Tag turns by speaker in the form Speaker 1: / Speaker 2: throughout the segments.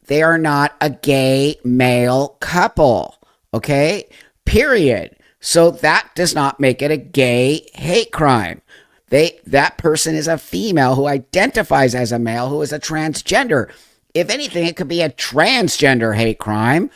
Speaker 1: They are not a gay male couple, okay? Period. So that does not make it a gay hate crime. That person is a female who identifies as a male who is a transgender. If anything, it could be a transgender hate crime.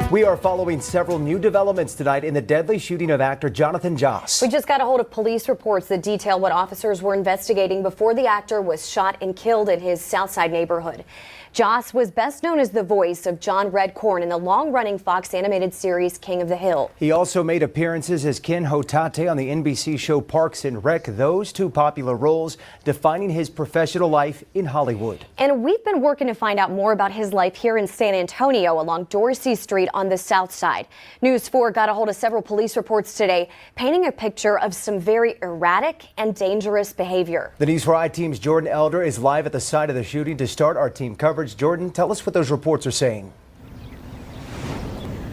Speaker 2: We are following several new developments tonight in the deadly shooting of actor Jonathan Joss.
Speaker 3: We just got a hold of police reports that detail what officers were investigating before the actor was shot and killed in his Southside neighborhood. Joss was best known as the voice of John Redcorn in the long-running Fox animated series King of the Hill.
Speaker 2: He also made appearances as Ken Hotate on the NBC show Parks and Rec, those two popular roles defining his professional life in Hollywood.
Speaker 3: And we've been working to find out more about his life here in San Antonio along Dorsey Street on the South Side. News 4 got a hold of several police reports today, painting a picture of some very erratic and dangerous behavior.
Speaker 2: The News 4 I-Team's Jordan Elder is live at the site of the shooting to start our team coverage. Jordan, tell us what those reports are saying.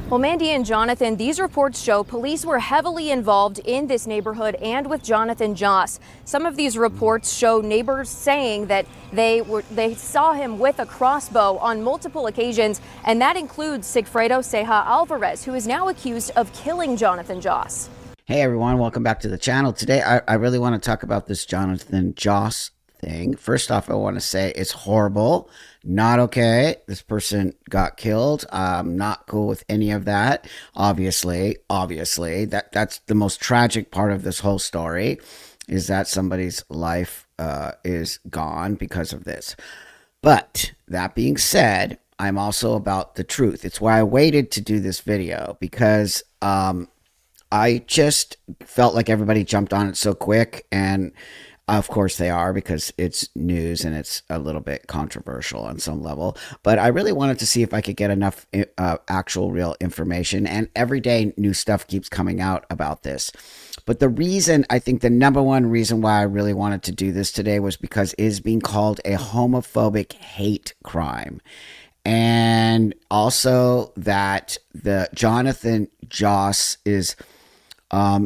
Speaker 4: Well, Mandy and Jonathan, these reports show police were heavily involved in this neighborhood and with Jonathan Joss. Some of these reports show neighbors saying that they saw him with a crossbow on multiple occasions, and that includes Sigfredo Ceja Alvarez, who is now accused of killing Jonathan Joss.
Speaker 1: Hey everyone, welcome back to the channel. Today I really want to talk about this Jonathan Joss thing. First off, I want to say it's horrible. Not okay. This person got killed. I'm not cool with any of that. Obviously, that's the most tragic part of this whole story, is that somebody's life is gone because of this. But that being said, I'm also about the truth. It's why I waited to do this video, because I just felt like everybody jumped on it so quick, and of course they are, because it's news and it's a little bit controversial on some level. But I really wanted to see if I could get enough actual real information. And every day new stuff keeps coming out about this. But the reason, I think the number one reason why I really wanted to do this today was because it is being called a homophobic hate crime. And also that the Jonathan Joss is...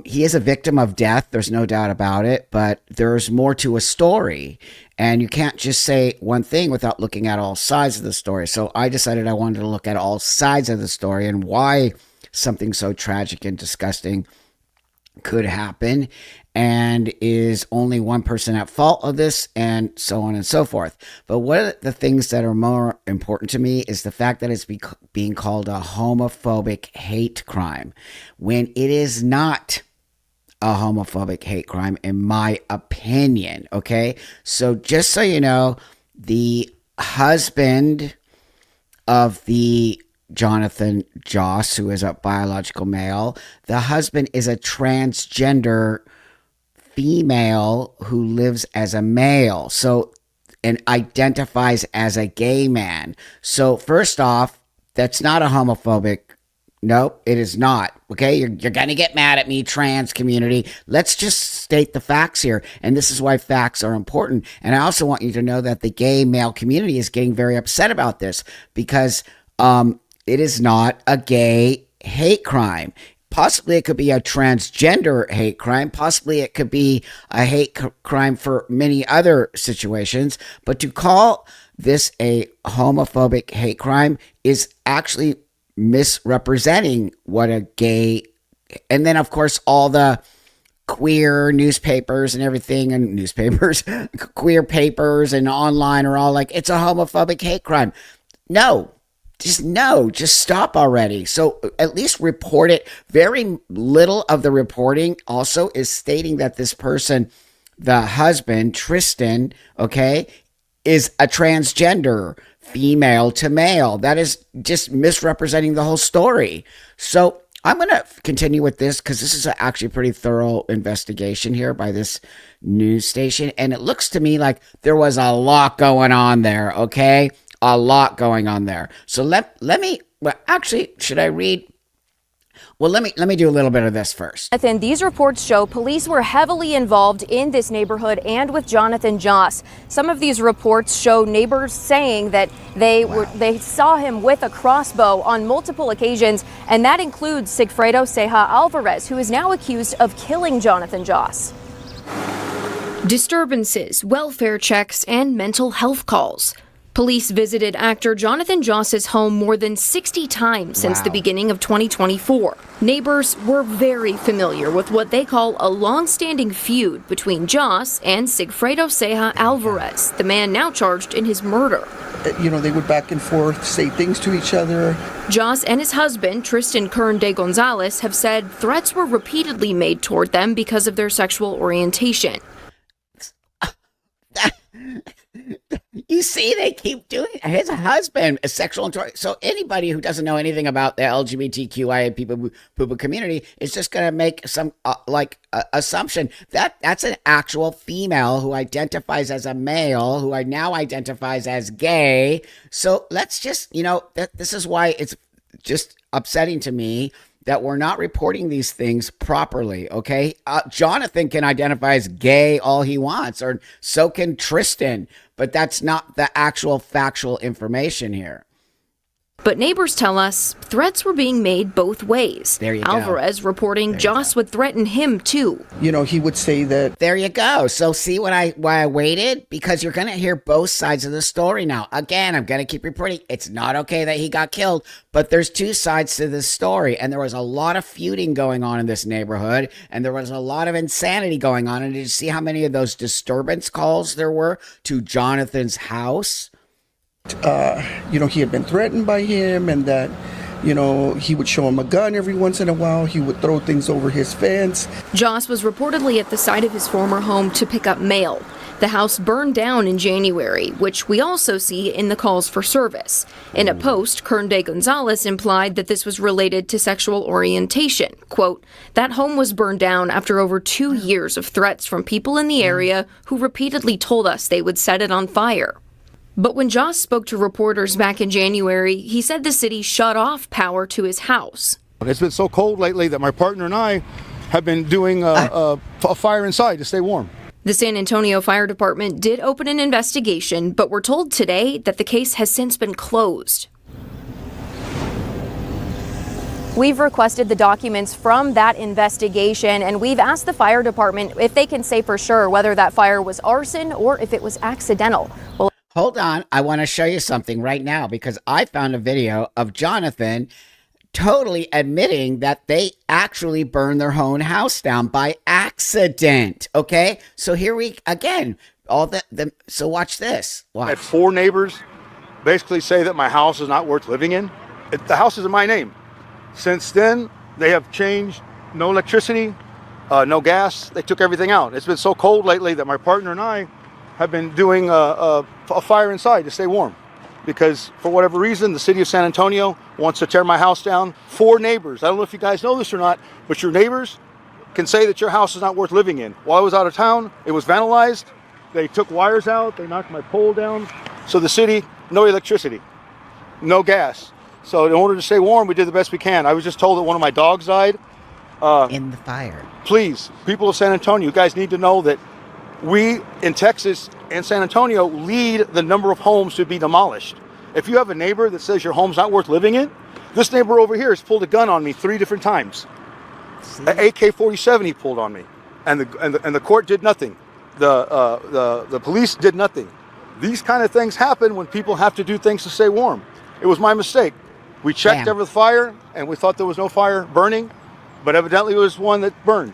Speaker 1: he is a victim of death. There's no doubt about it, but there's more to a story, and you can't just say one thing without looking at all sides of the story. So I decided I wanted to look at all sides of the story and why something so tragic and disgusting could happen, and is only one person at fault of this, and so on and so forth. But one of the things that are more important to me is the fact that it's being called a homophobic hate crime, when it is not a homophobic hate crime, in my opinion. Okay, so just so you know, the husband of the Jonathan Joss, who is a biological male, the husband is a transgender female who lives as a male, so, and identifies as a gay man. So first off, that's not a homophobic. Nope, it is not. Okay, you're gonna get mad at me, trans community. Let's just state the facts here, and this is why facts are important. And I also want you to know that the gay male community is getting very upset about this, because it is not a gay hate crime. Possibly it could be a transgender hate crime. Possibly it could be a hate crime for many other situations. But to call this a homophobic hate crime is actually misrepresenting what a gay... And then, of course, all the queer newspapers and everything, and newspapers, queer papers and online are all like, it's a homophobic hate crime. No. Just stop already. So at least report it. Very little of the reporting also is stating that this person, the husband, Tristan, okay, is a transgender, female to male. That is just misrepresenting the whole story. So I'm going to continue with this, because this is actually a pretty thorough investigation here by this news station. And it looks to me like there was a lot going on there, okay? A lot going on there. So let me, well, actually, should I read? Well, let me do a little bit of this first.
Speaker 4: Jonathan, these reports show police were heavily involved in this neighborhood and with Jonathan Joss. Some of these reports show neighbors saying that they saw him with a crossbow on multiple occasions, and that includes Sigfredo Ceja Alvarez, who is now accused of killing Jonathan Joss.
Speaker 5: Disturbances, welfare checks, and mental health calls.
Speaker 4: Police visited actor Jonathan Joss's home more than 60 times since the beginning of 2024. Neighbors were very familiar with what they call a long-standing feud between Joss and Sigfredo Ceja Alvarez, the man now charged in his murder.
Speaker 5: You know, they would back and forth, say things to each other.
Speaker 4: Joss and his husband, Tristan de Gonzalez, have said threats were repeatedly made toward them because of their sexual orientation.
Speaker 1: You see, they keep doing it. His husband is sexual. So anybody who doesn't know anything about the LGBTQIA people community is just going to make some assumption that that's an actual female who identifies as a male who now identifies as gay. So let's just, this is why it's just upsetting to me that we're not reporting these things properly, okay? Jonathan can identify as gay all he wants, or so can Tristan, but that's not the actual factual information here.
Speaker 4: But neighbors tell us threats were being made both ways.
Speaker 1: There you go.
Speaker 4: Alvarez reporting Joss would threaten him too.
Speaker 5: You know, he would say that.
Speaker 1: There you go. So see why I waited? Because you're going to hear both sides of the story now. Again, I'm going to keep reporting. It's not okay that he got killed, but there's two sides to this story. And there was a lot of feuding going on in this neighborhood, and there was a lot of insanity going on. And did you see how many of those disturbance calls there were to Jonathan's house?
Speaker 5: He had been threatened by him, and that, he would show him a gun every once in a while. He would throw things over his fence.
Speaker 4: Joss was reportedly at the site of his former home to pick up mail. The house burned down in January, which we also see in the calls for service. In a post, de Gonzalez implied that this was related to sexual orientation. Quote, that home was burned down after over 2 years of threats from people in the area who repeatedly told us they would set it on fire. But when Joss spoke to reporters back in January, he said the city shut off power to his house.
Speaker 6: It's been so cold lately that my partner and I have been doing a fire inside to stay warm.
Speaker 4: The San Antonio Fire Department did open an investigation, but we're told today that the case has since been closed. We've requested the documents from that investigation, and we've asked the fire department if they can say for sure whether that fire was arson or if it was accidental. Well,
Speaker 1: hold on. I want to show you something right now because I found a video of Jonathan totally admitting that they actually burned their own house down by accident. Okay. So here we, again, so watch this. Watch.
Speaker 6: I had 4 neighbors basically say that my house is not worth living in. The house is in my name. Since then, they have changed. No electricity, no gas. They took everything out. It's been so cold lately that my partner and I have been doing a fire inside to stay warm because for whatever reason the city of San Antonio wants to tear my house down. 4 neighbors, I don't know if you guys know this or not, but your neighbors can say that your house is not worth living in. While I was out of town, it was vandalized. They took wires out, they knocked my pole down. So the city, no electricity, no gas. So in order to stay warm, we did the best we can. I was just told that one of my dogs died.
Speaker 1: In the fire.
Speaker 6: Please, people of San Antonio, you guys need to know that we in Texas and San Antonio lead the number of homes to be demolished. If you have a neighbor that says your home's not worth living in, this neighbor over here has pulled a gun on me 3 different times. An AK-47 he pulled on me, and the court did nothing. The police did nothing. These kind of things happen when people have to do things to stay warm. It was my mistake. We checked over the fire, and we thought there was no fire burning, but evidently it was one that burned.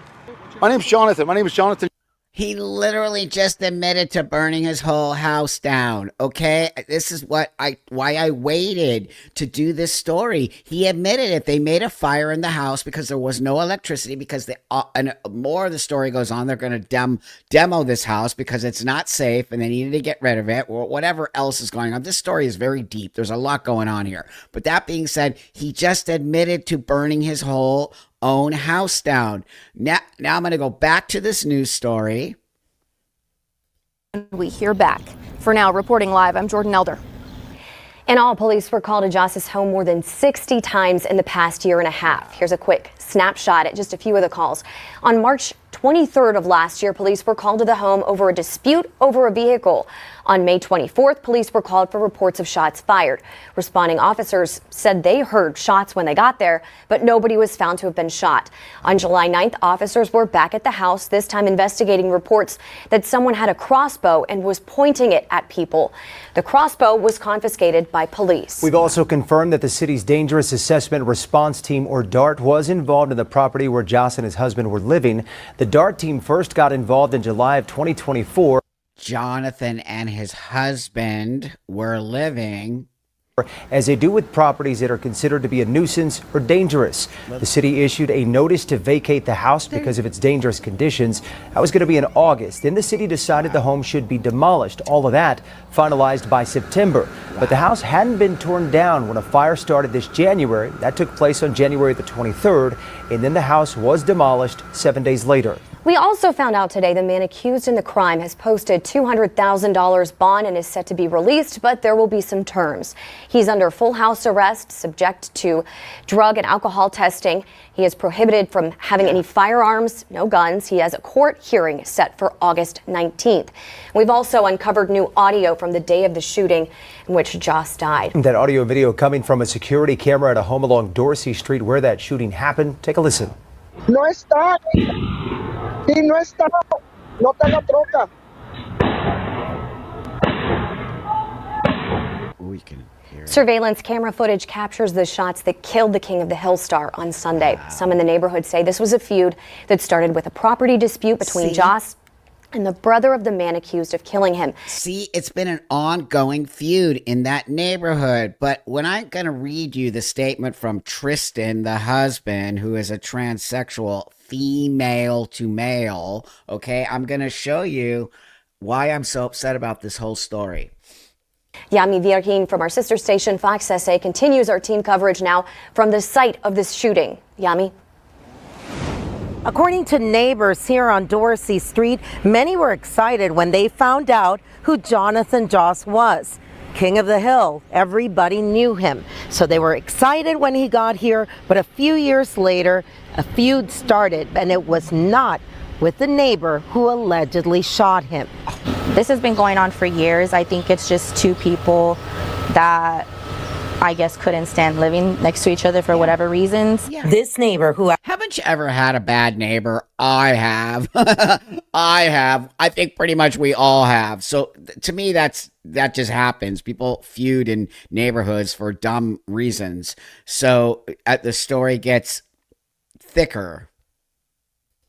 Speaker 6: My name's Jonathan. My name is Jonathan.
Speaker 1: He literally just admitted to burning his whole house down. Okay, this is why I waited to do this story. He admitted it. They made a fire in the house because there was no electricity. Because and more of the story goes on. They're going to demo this house because it's not safe, and they needed to get rid of it, or whatever else is going on. This story is very deep. There's a lot going on here. But that being said, he just admitted to burning his whole own house down. Now I'm going to go back to this news story.
Speaker 4: We hear back. For now, reporting live, I'm Jordan Elder.
Speaker 3: In all, police were called to Joss's home more than 60 times in the past year and a half. Here's a quick snapshot at just a few of the calls. On March 23rd of last year, police were called to the home over a dispute over a vehicle. On May 24th, police were called for reports of shots fired. Responding officers said they heard shots when they got there, but nobody was found to have been shot. On July 9th, officers were back at the house, this time investigating reports that someone had a crossbow and was pointing it at people. The crossbow was confiscated by police.
Speaker 2: We've also confirmed that the city's Dangerous Assessment Response Team, or DART, was involved in the property where Joss and his husband were living. The DART team first got involved in July of 2024.
Speaker 1: Jonathan and his husband were living,
Speaker 2: as they do with properties that are considered to be a nuisance or dangerous. The city issued a notice to vacate the house because of its dangerous conditions. That was going to be in August. Then the city decided the home should be demolished. All of that finalized by September. But the house hadn't been torn down when a fire started this January. That took place on January the 23rd. And then the house was demolished 7 days later.
Speaker 3: We also found out today the man accused in the crime has posted $200,000 bond and is set to be released, but there will be some terms. He's under full house arrest, subject to drug and alcohol testing. He is prohibited from having any firearms, no guns. He has a court hearing set for August 19th. We've also uncovered new audio from the day of the shooting in which Joss died.
Speaker 2: That audio video coming from a security camera at a home along Dorsey Street where that shooting happened. Take a listen.
Speaker 7: No está. Sí, no está. No está la troca.
Speaker 1: we can hear it.
Speaker 3: Surveillance camera footage captures the shots that killed the King of the Hill star on Sunday.
Speaker 1: Wow.
Speaker 3: Some in the neighborhood say this was a feud that started with a property dispute between
Speaker 1: See?
Speaker 3: Joss and the brother of the man accused of killing him.
Speaker 1: See, it's been an ongoing feud in that neighborhood. But when I'm going to read you the statement from Tristan, the husband, who is a transsexual female to male, okay, I'm going to show you why I'm so upset about this whole story.
Speaker 3: Yami Virgin from our sister station Fox SA continues our team coverage now from the site of this shooting. Yami?
Speaker 8: According to neighbors here on Dorsey Street, many were excited when they found out who Jonathan Joss was. King of the Hill, everybody knew him. So they were excited when he got here, but a few years later, a feud started, and it was not with the neighbor who allegedly shot him.
Speaker 9: This has been going on for years. I think it's just two people that I guess couldn't stand living next to each other for whatever reasons.
Speaker 1: Yeah.
Speaker 8: This neighbor who
Speaker 1: Haven't you ever had a bad neighbor? I have. I have. I think pretty much we all have. So to me, that just happens. People feud in neighborhoods for dumb reasons. So the story gets thicker.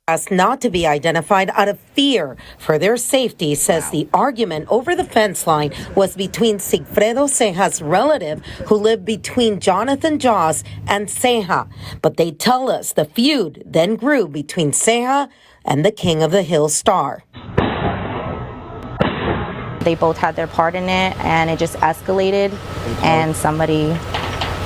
Speaker 8: asked not to be identified out of fear for their safety, says the argument over the fence line was between Sigfredo Ceja's relative, who lived between Jonathan Joss and Ceja. But they tell us the feud then grew between Ceja and the King of the Hill star.
Speaker 9: They both had their part in it, and it just escalated, and somebody,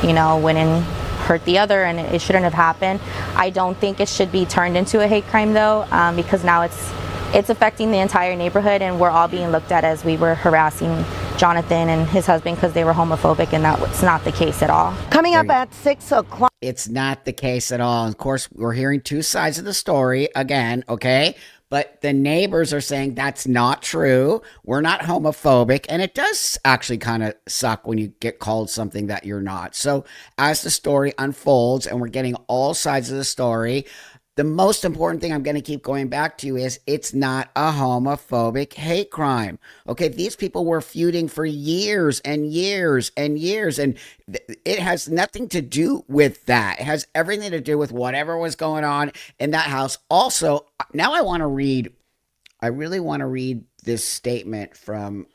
Speaker 9: went and hurt the other, and it shouldn't have happened. I don't think it should be turned into a hate crime, though, because now it's affecting the entire neighborhood, and we're all being looked at as we were harassing Jonathan and his husband because they were homophobic, and that's not the case at all.
Speaker 8: Coming up at 6 o'clock.
Speaker 1: It's not the case at all. Of course, we're hearing two sides of the story again, okay? But the neighbors are saying that's not true. We're not homophobic. And it does actually kind of suck when you get called something that you're not. So as the story unfolds and we're getting all sides of the story, the most important thing I'm going to keep going back to is it's not a homophobic hate crime. Okay, these people were feuding for years and years and years, and it has nothing to do with that. It has everything to do with whatever was going on in that house. Also, now I really want to read this statement from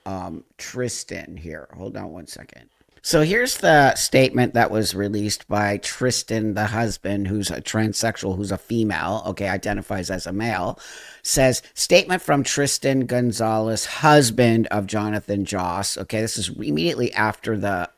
Speaker 1: Tristan here. Hold on one second. So here's the statement that was released by Tristan, the husband, who's a transsexual, who's a female, okay, identifies as a male, says, statement from Tristan Gonzalez, husband of Jonathan Joss. Okay, this is immediately after the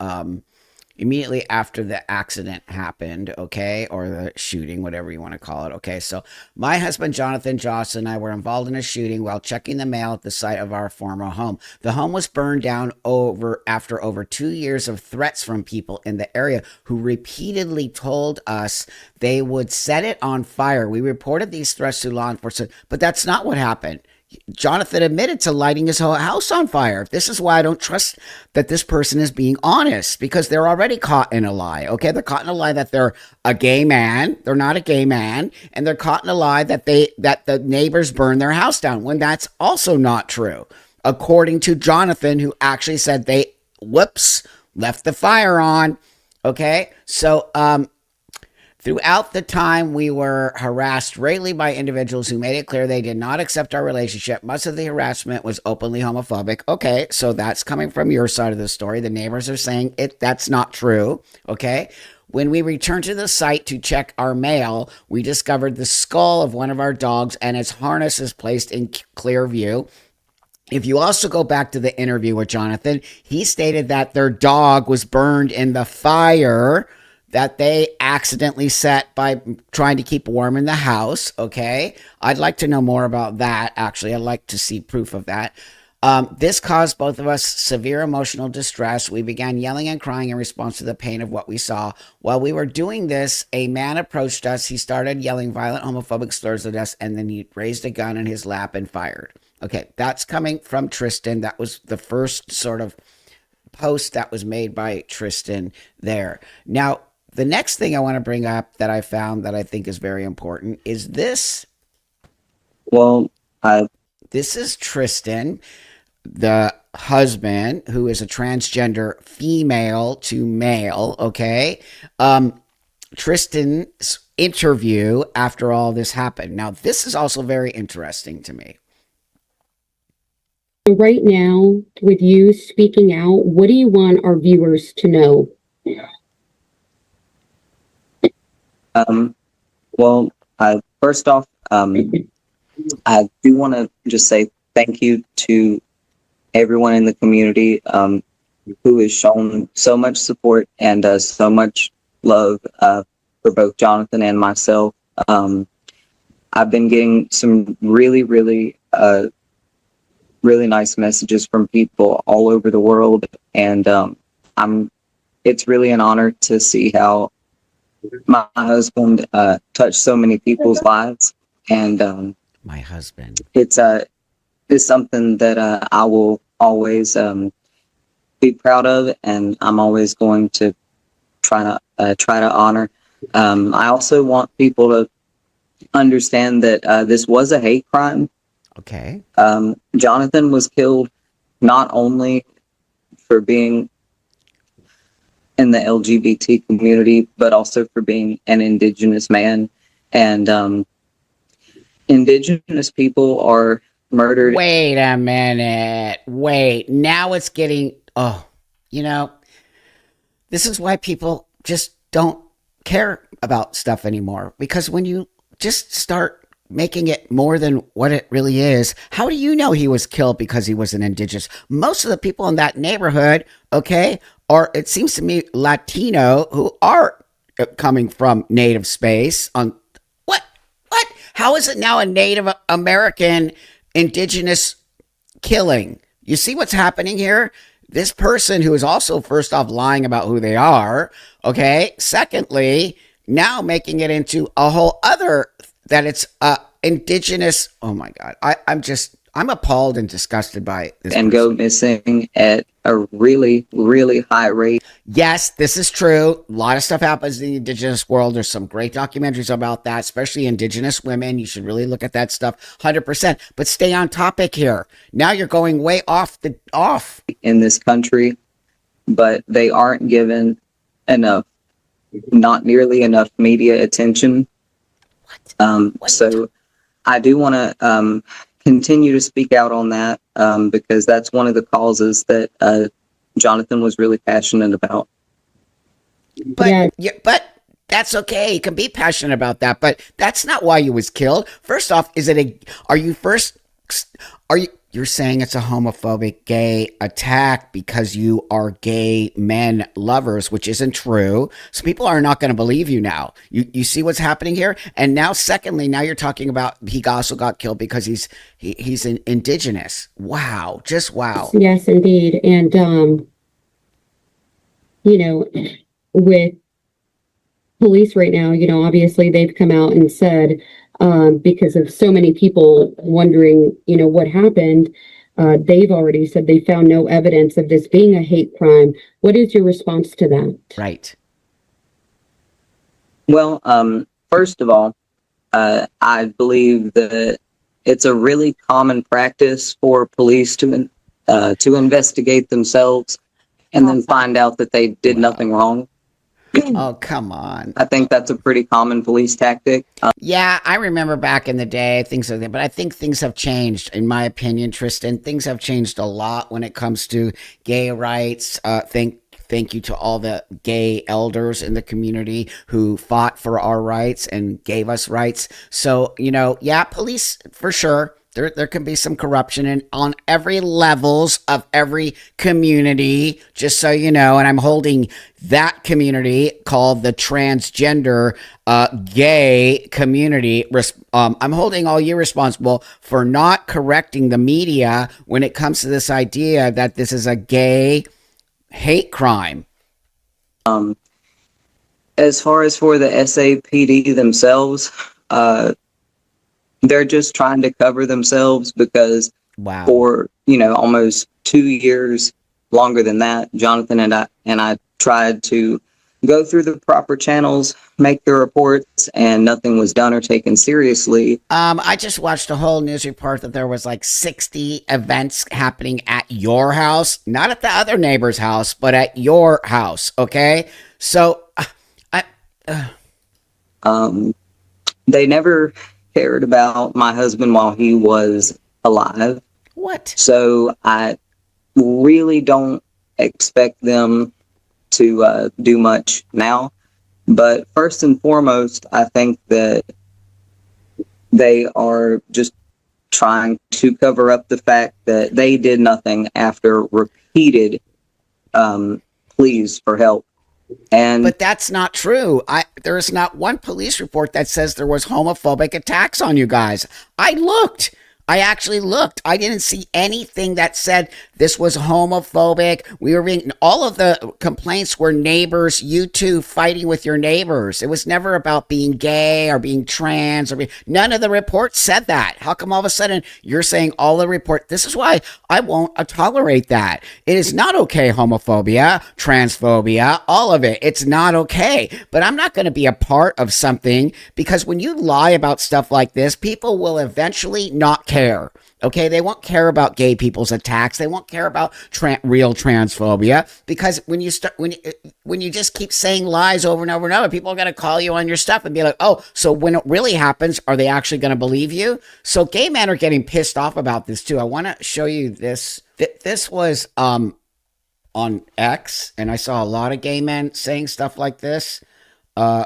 Speaker 1: accident happened, okay, or the shooting, whatever you want to call it, okay. So my husband, Jonathan Joss, and I were involved in a shooting while checking the mail at the site of our former home. The home was burned down after over 2 years of threats from people in the area who repeatedly told us they would set it on fire. We reported these threats to law enforcement, but that's not what happened. Jonathan admitted to lighting his whole house on fire. This is why I don't trust that this person is being honest, because they're already caught in a lie. Okay, they're caught in a lie that they're a gay man. They're not a gay man, and they're caught in a lie that the neighbors burned their house down, when that's also not true, according to Jonathan, who actually said they left the fire on. Okay, so throughout the time, we were harassed greatly by individuals who made it clear they did not accept our relationship. Much of the harassment was openly homophobic. Okay, so that's coming from your side of the story. The neighbors are saying that's not true. Okay. When we returned to the site to check our mail, we discovered the skull of one of our dogs and its harness is placed in clear view. If you also go back to the interview with Jonathan, he stated that their dog was burned in the fire that they accidentally set by trying to keep warm in the house. Okay. I'd like to know more about that. Actually, I'd like to see proof of that. This caused both of us severe emotional distress. We began yelling and crying in response to the pain of what we saw. While we were doing this, a man approached us. He started yelling violent homophobic slurs at us, and then he raised a gun in his lap and fired. Okay, that's coming from Tristan. That was the first sort of post that was made by Tristan there. Now, the next thing I want to bring up that I found that I think is very important is this.
Speaker 10: Well,
Speaker 1: this is Tristan, the husband, who is a transgender female to male. Okay. Tristan's interview after all this happened. Now, this is also very interesting to me.
Speaker 11: Right now, with you speaking out, what do you want our viewers to know?
Speaker 10: Well, first off, I do want to just say thank you to everyone in the community who has shown so much support and so much love for both Jonathan and myself. I've been getting some really, really, really nice messages from people all over the world, and it's really an honor to see how my husband touched so many people's lives, and
Speaker 1: my husband,
Speaker 10: it's something that I will always be proud of, and I'm always going to try to honor. I also want people to understand that this was a hate crime.
Speaker 1: Okay.
Speaker 10: Jonathan was killed not only for being in the LGBT community, but also for being an Indigenous man. And Indigenous people are murdered.
Speaker 1: Wait a minute. Wait. Now it's getting, this is why people just don't care about stuff anymore. Because when you just start making it more than what it really is, how do you know he was killed because he was an Indigenous? Most of the people in that neighborhood, okay, are, it seems to me, Latino who are coming from Native space. What? How is it now a Native American Indigenous killing? You see what's happening here? This person who is also, first off, lying about who they are, okay? Secondly, now making it into a whole other, that it's Indigenous. Oh my God. I'm appalled and disgusted by this.
Speaker 10: And
Speaker 1: person.
Speaker 10: Go missing at a really, really high rate.
Speaker 1: Yes, this is true. A lot of stuff happens in the Indigenous world. There's some great documentaries about that, especially Indigenous women. You should really look at that stuff 100%. But stay on topic here. Now you're going way off.
Speaker 10: In this country, but they aren't given enough, not nearly enough media attention. What? So I do want to continue to speak out on that because that's one of the causes that Jonathan was really passionate about.
Speaker 1: But that's okay. You can be passionate about that, but that's not why he was killed. First off, you're saying it's a homophobic gay attack because you are gay men lovers, which isn't true. So people are not going to believe you now. You see what's happening here? And now, secondly, now you're talking about he also got killed because he's an Indigenous. Wow. Just wow.
Speaker 11: Yes, indeed. And, with police right now, obviously they've come out and said, because of so many people wondering, what happened, they've already said they found no evidence of this being a hate crime. What is your response to that?
Speaker 1: Right.
Speaker 10: Well, first of all, I believe that it's a really common practice for police to investigate themselves and then find out that they did nothing wrong.
Speaker 1: Oh, come on.
Speaker 10: I think that's a pretty common police tactic.
Speaker 1: Yeah, I remember back in the day things like that, but I think things have changed, in my opinion, Tristan. Things have changed a lot when it comes to gay rights. Thank you to all the gay elders in the community who fought for our rights and gave us rights. So, yeah, police for sure. There can be some corruption on every levels of every community, just so you know. And I'm holding that community called the transgender gay community. I'm holding all you responsible for not correcting the media when it comes to this idea that this is a gay hate crime.
Speaker 10: As far as for the SAPD themselves, they're just trying to cover themselves because for almost 2 years, longer than that, Jonathan and I tried to go through the proper channels, make the reports, and nothing was done or taken seriously.
Speaker 1: I just watched a whole news report that there was like 60 events happening at your house, not at the other neighbor's house, but at your house. Okay, so
Speaker 10: they never cared about my husband while he was alive.
Speaker 1: What?
Speaker 10: So I really don't expect them to do much now. But first and foremost, I think that they are just trying to cover up the fact that they did nothing after repeated pleas for help.
Speaker 1: But that's not true. There is not one police report that says there was homophobic attacks on you guys. I actually looked. I didn't see anything that said this was homophobic. All of the complaints were neighbors, you two fighting with your neighbors. It was never about being gay or being trans none of the reports said that. How come all of a sudden you're saying all the report? This is why I won't tolerate that. It is not okay, homophobia, transphobia, all of it. It's not okay. But I'm not going to be a part of something because when you lie about stuff like this, people will eventually not care. Okay, they won't care about gay people's attacks. They won't care about real transphobia because when you just keep saying lies over and over and over, people are going to call you on your stuff and be like, "Oh, so when it really happens, are they actually going to believe you?" So gay men are getting pissed off about this too. I want to show you this. This was on X, and I saw a lot of gay men saying stuff like this,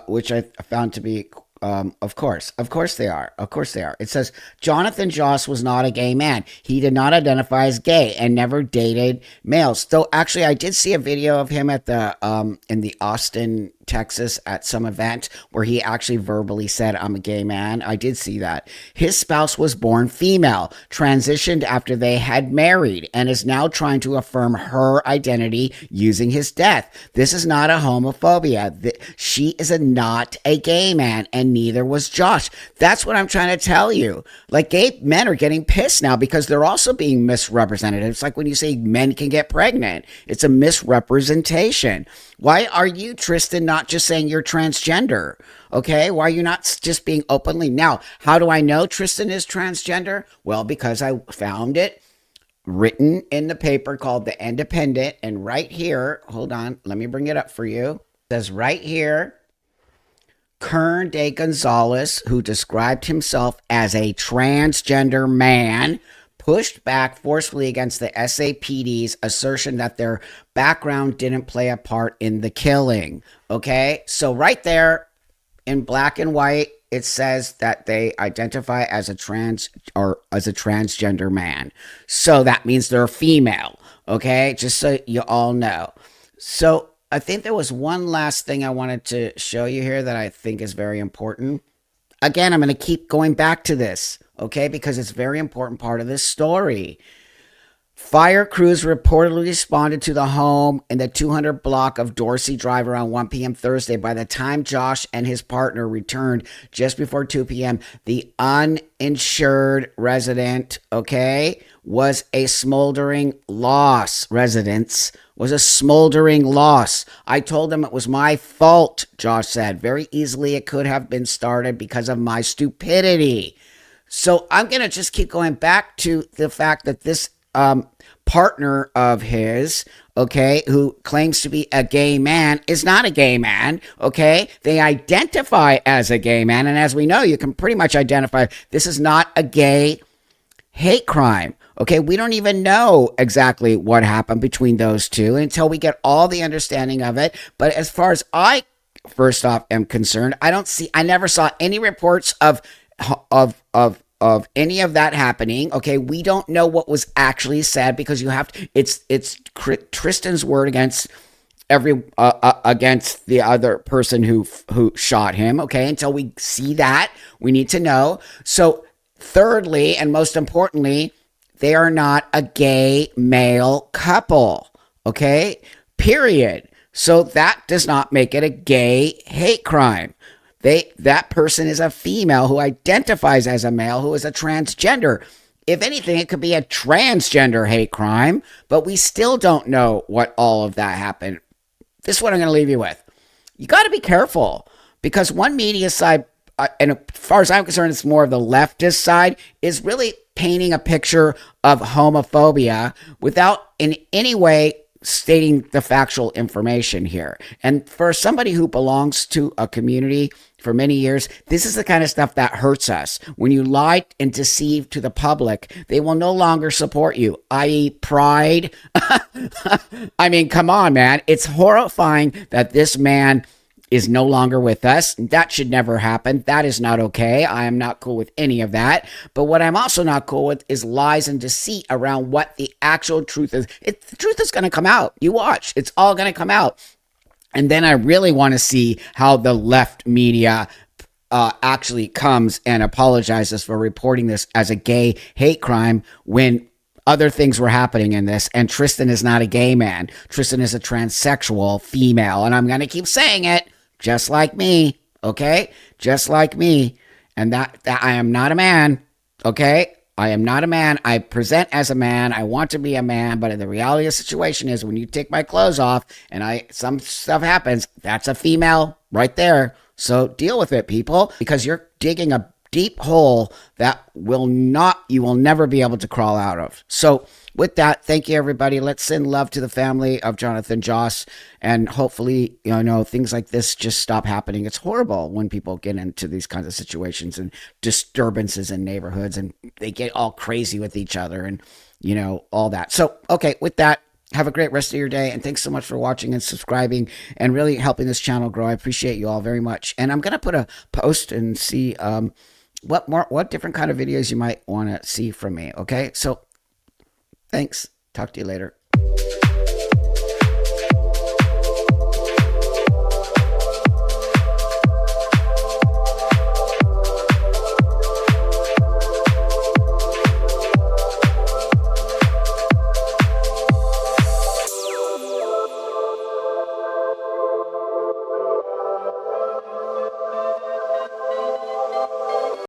Speaker 1: which I found to be. Of course they are. Of course they are. It says Jonathan Joss was not a gay man. He did not identify as gay and never dated males. Though actually, I did see a video of him at the in the Austin, Texas, at some event where he actually verbally said, "I'm a gay man." I did see that. His spouse was born female, transitioned after they had married, and is now trying to affirm her identity using his death. This is not a homophobia. She is not a gay man, and neither was Josh. That's what I'm trying to tell you. Like, gay men are getting pissed now because they're also being misrepresented. It's like when you say men can get pregnant. It's a misrepresentation. Why are you, Tristan, not just saying you're transgender? Okay, why are you not just being openly? Now, how do I know Tristan is transgender? Well, because I found it written in the paper called The Independent, and right here, hold on, let me bring it up for you. It says right here, Kern de Gonzalez, who described himself as a transgender man, pushed back forcefully against the SAPD's assertion that their background didn't play a part in the killing. Okay, so right there in black and white, it says that they identify as a transgender man. So that means they're female. Okay, just so you all know. So I think there was one last thing I wanted to show you here that I think is very important. Again, I'm going to keep going back to this, okay, because it's a very important part of this story. Fire crews reportedly responded to the home in the 200 block of Dorsey Drive around 1 p.m. Thursday. By the time Josh and his partner returned just before 2 p.m., the uninsured resident, was a smoldering loss. Residence was a smoldering loss. I told them it was my fault, Josh said. Very easily it could have been started because of my stupidity. So I'm going to just keep going back to the fact that this partner of his, who claims to be a gay man, is not a gay man, They identify as a gay man, and as we know, you can pretty much identify this is not a gay hate crime, We don't even know exactly what happened between those two until we get all the understanding of it. But as far as I, first off, am concerned, I never saw any reports of any of that happening. We don't know what was actually said because it's Tristan's word against against the other person who shot him. Until we see that, we need to know. So thirdly, and most importantly, they are not a gay male couple. Period. So that does not make it a gay hate crime. That person is a female who identifies as a male who is a transgender. If anything, it could be a transgender hate crime, but we still don't know what all of that happened. This is what I'm going to leave you with. You got to be careful because one media side, and as far as I'm concerned, it's more of the leftist side, is really painting a picture of homophobia without in any way stating the factual information here. And for somebody who belongs to a community for many years, this is the kind of stuff that hurts us. When you lie and deceive to the public, they will no longer support you, i.e. pride. I mean, come on, man. It's horrifying that this man is no longer with us. That should never happen. That is not okay. I am not cool with any of that. But what I'm also not cool with is lies and deceit around what the actual truth is. The truth is going to come out. You watch. It's all going to come out. And then I really want to see how the left media actually comes and apologizes for reporting this as a gay hate crime when other things were happening in this. And Tristan is not a gay man. Tristan is a transsexual female. And I'm going to keep saying it, just like me, Just like me. And that I am not a man, I am not a man. I present as a man. I want to be a man, but the reality of the situation is when you take my clothes off and some stuff happens, that's a female right there. So deal with it, people, because you're digging a deep hole that you will never be able to crawl out of. So with that, thank you, everybody. Let's send love to the family of Jonathan Joss, and hopefully, things like this just stop happening. It's horrible when people get into these kinds of situations and disturbances in neighborhoods, and they get all crazy with each other and, all that. So, with that, have a great rest of your day, and thanks so much for watching and subscribing and really helping this channel grow. I appreciate you all very much. And I'm going to put a post and see what different kind of videos you might want to see from me. So thanks. Talk to you later.